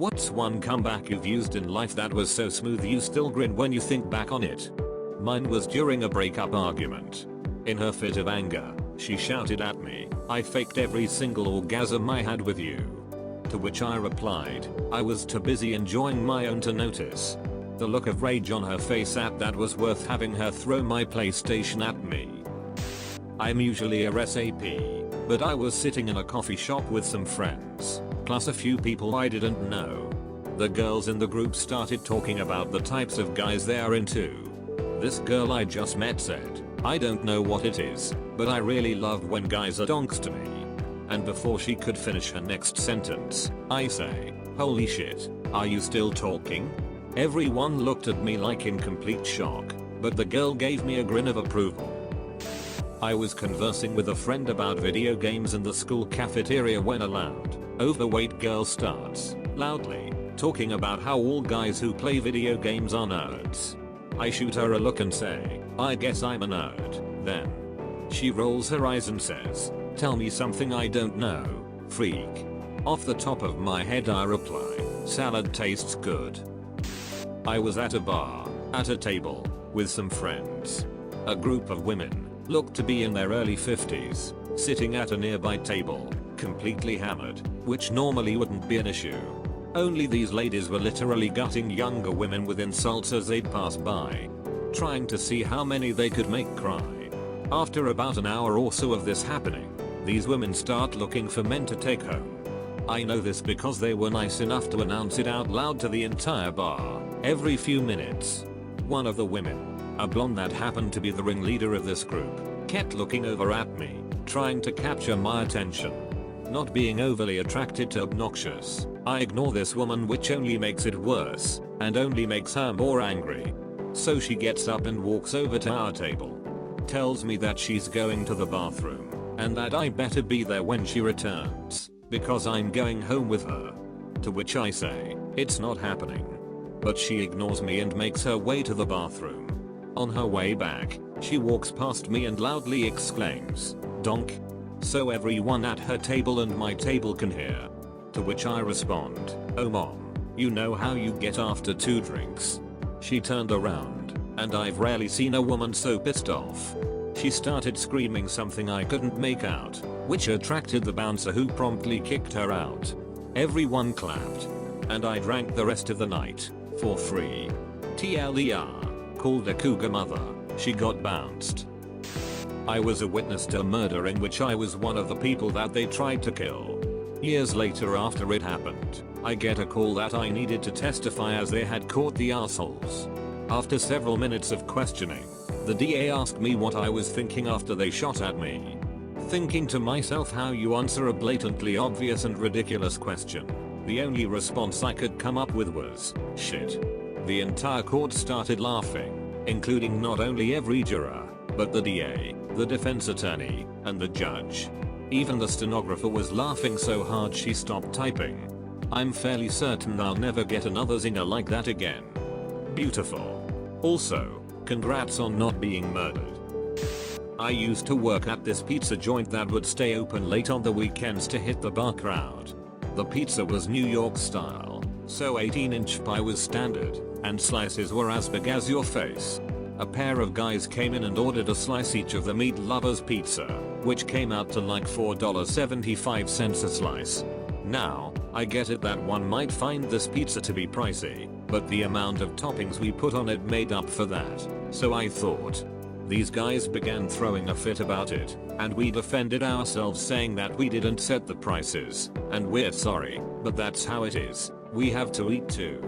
What's one comeback you've used in life that was so smooth you still grin when you think back on it? Mine was during a breakup argument. In her fit of anger, she shouted at me, "I faked every single orgasm I had with you." To which I replied, "I was too busy enjoying my own to notice." The look of rage on her face at that was worth having her throw my PlayStation at me. I'm usually a SAP, but I was sitting in a coffee shop with some friends, plus a few people I didn't know. The girls in the group started talking about the types of guys they are into. This girl I just met said, "I don't know what it is, but I really love when guys are donks to me." And before she could finish her next sentence, I say, "Holy shit, are you still talking?" Everyone looked at me like in complete shock, but the girl gave me a grin of approval. I was conversing with a friend about video games in the school cafeteria when a loud, overweight girl starts, loudly, talking about how all guys who play video games are nerds. I shoot her a look and say, "I guess I'm a nerd, then." She rolls her eyes and says, "Tell me something I don't know, freak." Off the top of my head I reply, "Salad tastes good." I was at a bar, at a table, with some friends. A group of women, looked to be in their early 50s, sitting at a nearby table, completely hammered, which normally wouldn't be an issue. Only these ladies were literally gutting younger women with insults as they'd pass by, trying to see how many they could make cry. After about an hour or so of this happening, these women start looking for men to take home. I know this because they were nice enough to announce it out loud to the entire bar, every few minutes. One of the women, a blonde that happened to be the ringleader of this group, kept looking over at me, trying to capture my attention. Not being overly attracted to obnoxious, I ignore this woman, which only makes it worse, and only makes her more angry. So she gets up and walks over to our table. Tells me that she's going to the bathroom, and that I better be there when she returns, because I'm going home with her. To which I say, "It's not happening." But she ignores me and makes her way to the bathroom. On her way back, she walks past me and loudly exclaims, "Donk," so everyone at her table and my table can hear. To which I respond, "Oh mom, you know how you get after 2 drinks." She turned around, and I've rarely seen a woman so pissed off. She started screaming something I couldn't make out, which attracted the bouncer, who promptly kicked her out. Everyone clapped, and I drank the rest of the night, for free. TLDR, called a cougar mother, she got bounced. I was a witness to a murder in which I was one of the people that they tried to kill. Years later, after it happened, I get a call that I needed to testify as they had caught the assholes. After several minutes of questioning, the DA asked me what I was thinking after they shot at me. Thinking to myself, how you answer a blatantly obvious and ridiculous question. The only response I could come up with was, "Shit." The entire court started laughing, including not only every juror, but the DA, the defense attorney, and the judge. Even the stenographer was laughing so hard she stopped typing. I'm fairly certain I'll never get another zinger like that again. Beautiful. Also, congrats on not being murdered. I used to work at this pizza joint that would stay open late on the weekends to hit the bar crowd. The pizza was New York style, so 18-inch pie was standard, and slices were as big as your face. A pair of guys came in and ordered a slice each of the meat lovers pizza, which came out to like $4.75 a slice. Now, I get it that one might find this pizza to be pricey, but the amount of toppings we put on it made up for that, so I thought. These guys began throwing a fit about it, and we defended ourselves saying that we didn't set the prices, and we're sorry, but that's how it is, we have to eat too.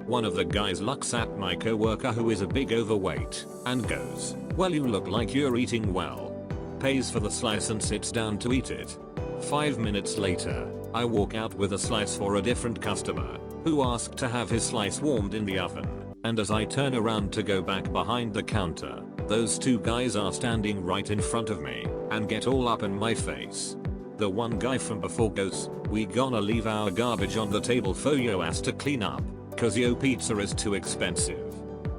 One of the guys looks at my coworker, who is a big overweight, and goes, "Well, you look like you're eating well." Pays for the slice and sits down to eat it. 5 minutes later, I walk out with a slice for a different customer, who asked to have his slice warmed in the oven, and as I turn around to go back behind the counter, those 2 guys are standing right in front of me, and get all up in my face. The one guy from before goes, "We gonna leave our garbage on the table for yo ass to clean up, cause yo pizza is too expensive."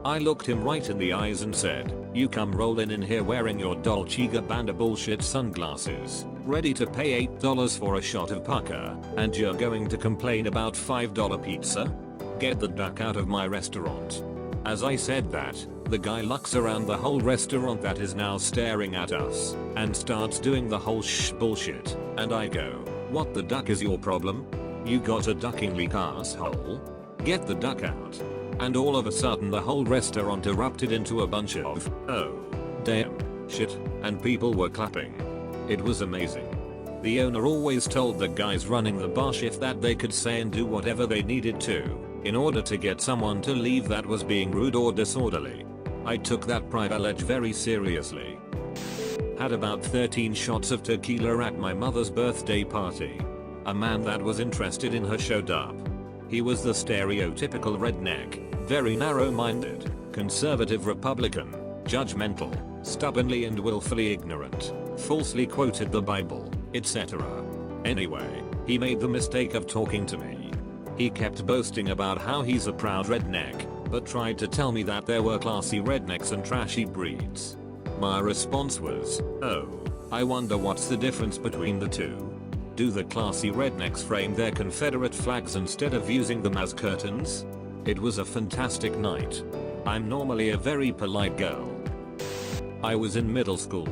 I looked him right in the eyes and said, "You come rolling in here wearing your Dolce & Gabbana bullshit sunglasses, ready to pay $8 for a shot of pucker, and you're going to complain about $5 pizza? Get the duck out of my restaurant." As I said that, the guy looks around the whole restaurant that is now staring at us, and starts doing the whole shh bullshit, and I go, "What the duck is your problem? You got a ducking leak, asshole? Get the duck out." And all of a sudden the whole restaurant erupted into a bunch of, "Oh, damn, shit," and people were clapping. It was amazing. The owner always told the guys running the bar shift that they could say and do whatever they needed to, in order to get someone to leave that was being rude or disorderly. I took that privilege very seriously. Had about 13 shots of tequila at my mother's birthday party. A man that was interested in her showed up. He was the stereotypical redneck, very narrow-minded, conservative Republican, judgmental, stubbornly and willfully ignorant, falsely quoted the Bible, etc. Anyway, he made the mistake of talking to me. He kept boasting about how he's a proud redneck, but tried to tell me that there were classy rednecks and trashy breeds. My response was, "Oh, I wonder what's the difference between the two. Do the classy rednecks frame their Confederate flags instead of using them as curtains?" It was a fantastic night. I'm normally a very polite girl. I was in middle school.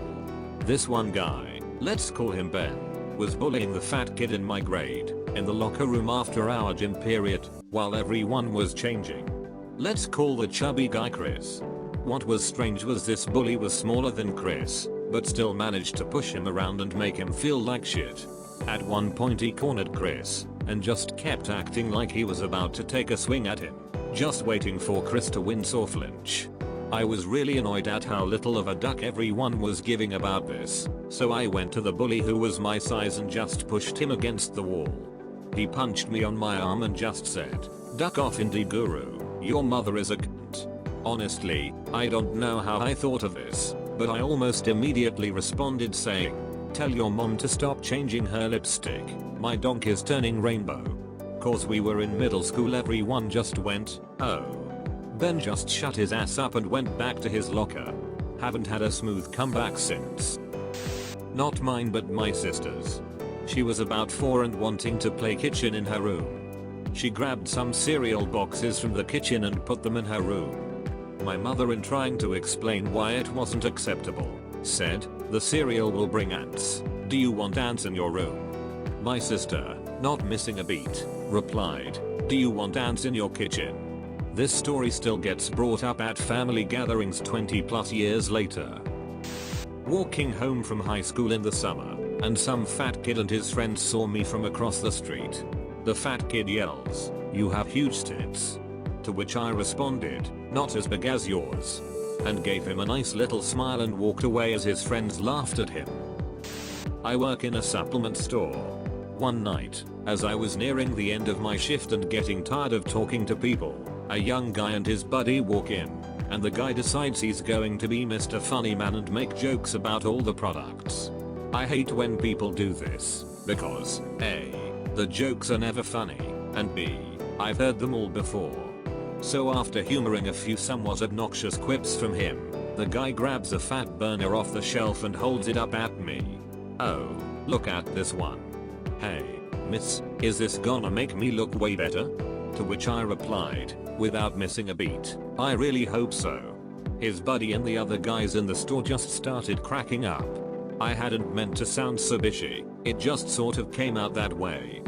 This one guy, let's call him Ben, was bullying the fat kid in my grade, in the locker room after our gym period, while everyone was changing. Let's call the chubby guy Chris. What was strange was this bully was smaller than Chris, but still managed to push him around and make him feel like shit. At one point he cornered Chris, and just kept acting like he was about to take a swing at him, just waiting for Chris to wince or flinch. I was really annoyed at how little of a duck everyone was giving about this, so I went to the bully who was my size and just pushed him against the wall. He punched me on my arm and just said, "Duck off, indie guru, your mother is a cunt." Honestly, I don't know how I thought of this, but I almost immediately responded saying, "Tell your mom to stop changing her lipstick, my donk is turning rainbow." Cause we were in middle school, everyone just went, "Oh." Ben just shut his ass up and went back to his locker. Haven't had a smooth comeback since. Not mine but my sister's. She was about 4 and wanting to play kitchen in her room. She grabbed some cereal boxes from the kitchen and put them in her room. My mother, in trying to explain why it wasn't acceptable, said, "The cereal will bring ants. Do you want ants in your room?" My sister, not missing a beat, replied, "Do you want ants in your kitchen?" This story still gets brought up at family gatherings 20 plus years later. Walking home from high school in the summer, and some fat kid and his friends saw me from across the street. The fat kid yells, "You have huge tits." To which I responded, "Not as big as yours," and gave him a nice little smile and walked away as his friends laughed at him. I work in a supplement store. One night, as I was nearing the end of my shift and getting tired of talking to people, a young guy and his buddy walk in, and the guy decides he's going to be Mr. Funny Man and make jokes about all the products. I hate when people do this, because A, the jokes are never funny, and B, I've heard them all before. So after humoring a few somewhat obnoxious quips from him, the guy grabs a fat burner off the shelf and holds it up at me. "Oh, look at this one. Hey, miss, is this gonna make me look way better?" To which I replied, without missing a beat, "I really hope so." His buddy and the other guys in the store just started cracking up. I hadn't meant to sound so bitchy, it just sort of came out that way.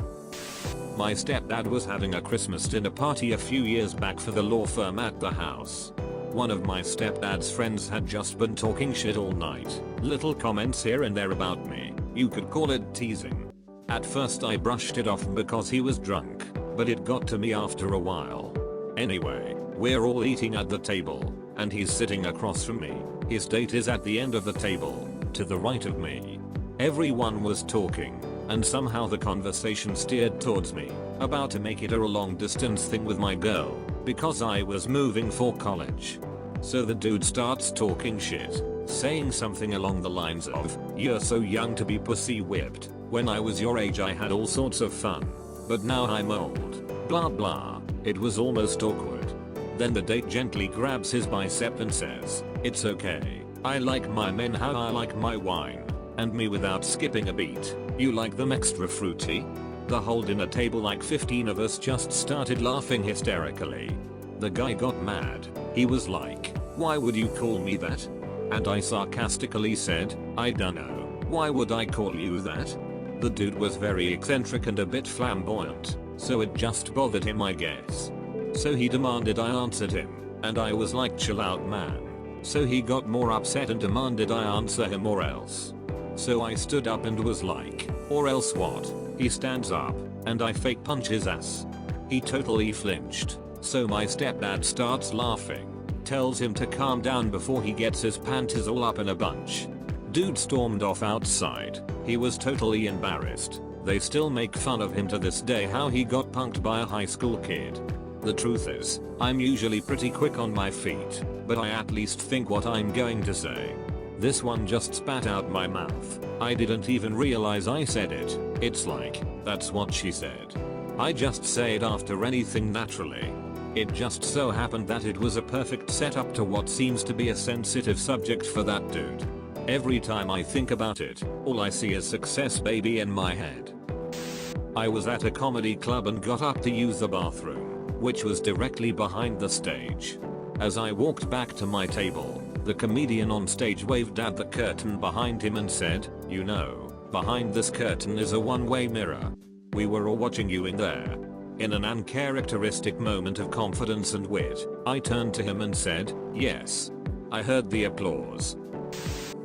My stepdad was having a Christmas dinner party a few years back for the law firm at the house. One of my stepdad's friends had just been talking shit all night, little comments here and there about me, you could call it teasing. At first I brushed it off because he was drunk, but it got to me after a while. Anyway, we're all eating at the table, and he's sitting across from me. His date is at the end of the table, to the right of me. Everyone was talking, and somehow the conversation steered towards me, about to make it a long distance thing with my girl, because I was moving for college. So the dude starts talking shit, saying something along the lines of, "You're so young to be pussy whipped. When I was your age I had all sorts of fun. But now I'm old. Blah blah." It was almost awkward. Then the date gently grabs his bicep and says, "It's okay. I like my men how I like my wine." And me without skipping a beat, "You like them extra fruity?" The whole dinner table, like 15 of us, just started laughing hysterically. The guy got mad. He was like, "Why would you call me that?" And I sarcastically said, "I dunno. Why would I call you that?" The dude was very eccentric and a bit flamboyant, so it just bothered him, I guess. So he demanded I answered him, and I was like, "Chill out, man." So he got more upset and demanded I answer him or else. So I stood up and was like, "Or else what?" He stands up, and I fake punch his ass. He totally flinched, so my stepdad starts laughing, tells him to calm down before he gets his panties all up in a bunch. Dude stormed off outside. He was totally embarrassed. They still make fun of him to this day how he got punked by a high school kid. The truth is, I'm usually pretty quick on my feet, but I at least think what I'm going to say. This one just spat out my mouth. I didn't even realize I said it. It's like, that's what she said. I just say it after anything naturally. It just so happened that it was a perfect setup to what seems to be a sensitive subject for that dude. Every time I think about it, all I see is success baby in my head. I was at a comedy club and got up to use the bathroom, which was directly behind the stage. As I walked back to my table, the comedian on stage waved at the curtain behind him and said, "You know, behind this curtain is a one-way mirror. We were all watching you in there." In an uncharacteristic moment of confidence and wit, I turned to him and said, "Yes." I heard the applause.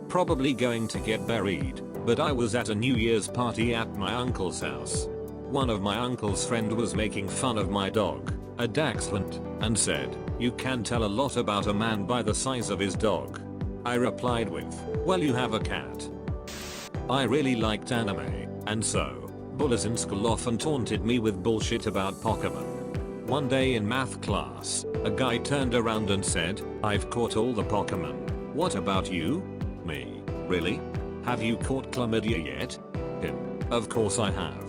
Probably going to get buried, but I was at a New Year's party at my uncle's house. One of my uncle's friend was making fun of my dog, a dachshund, and said, "You can tell a lot about a man by the size of his dog." I replied with, "Well, you have a cat." I really liked anime, and so, bullies in school often taunted me with bullshit about Pokemon. One day in math class, a guy turned around and said, "I've caught all the Pokemon. What about you?" Me. "Really? Have you caught chlamydia yet?" Him. "Of course I have."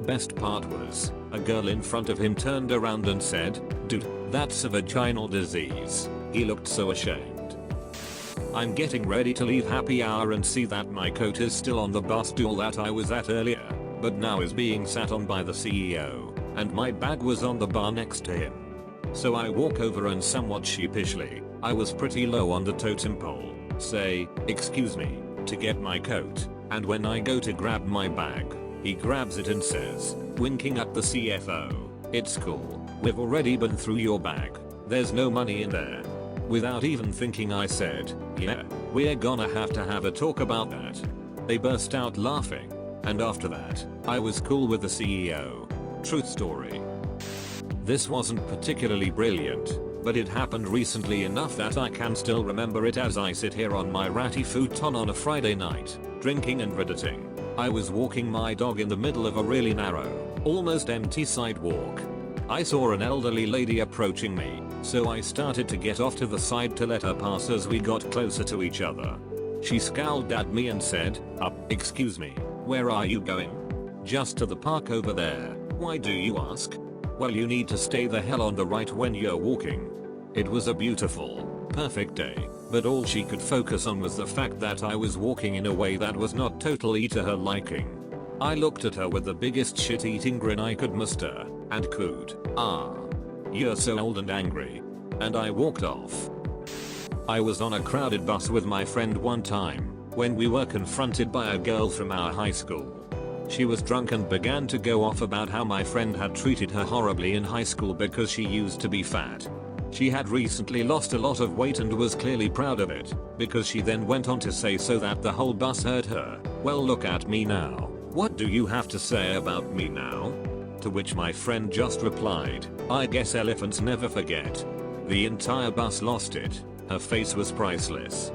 Best part was, a girl in front of him turned around and said, "Dude, that's a vaginal disease." He looked so ashamed. I'm getting ready to leave happy hour and see that my coat is still on the bus stool that I was at earlier, but now is being sat on by the CEO, and my bag was on the bar next to him. So I walk over and somewhat sheepishly, I was pretty low on the totem pole, say, "Excuse me," to get my coat, and when I go to grab my bag, he grabs it and says, winking at the CFO, "It's cool, we've already been through your bag. There's no money in there." Without even thinking I said, "Yeah, we're gonna have to have a talk about that." They burst out laughing, and after that, I was cool with the CEO. Truth story. This wasn't particularly brilliant, but it happened recently enough that I can still remember it as I sit here on my ratty futon on a Friday night, drinking and redditing. I was walking my dog in the middle of a really narrow, almost empty sidewalk. I saw an elderly lady approaching me, so I started to get off to the side to let her pass as we got closer to each other. She scowled at me and said, "Excuse me, where are you going?" "Just to the park over there." "Why do you ask?" "Well, you need to stay the hell on the right when you're walking." It was a beautiful, perfect day, but all she could focus on was the fact that I was walking in a way that was not totally to her liking. I looked at her with the biggest shit-eating grin I could muster, and cooed, "Ah, you're so old and angry." And I walked off. I was on a crowded bus with my friend one time, when we were confronted by a girl from our high school. She was drunk and began to go off about how my friend had treated her horribly in high school because she used to be fat. She had recently lost a lot of weight and was clearly proud of it, because she then went on to say so that the whole bus heard her, "Well, look at me now. What do you have to say about me now?" To which my friend just replied, "I guess elephants never forget." The entire bus lost it. Her face was priceless.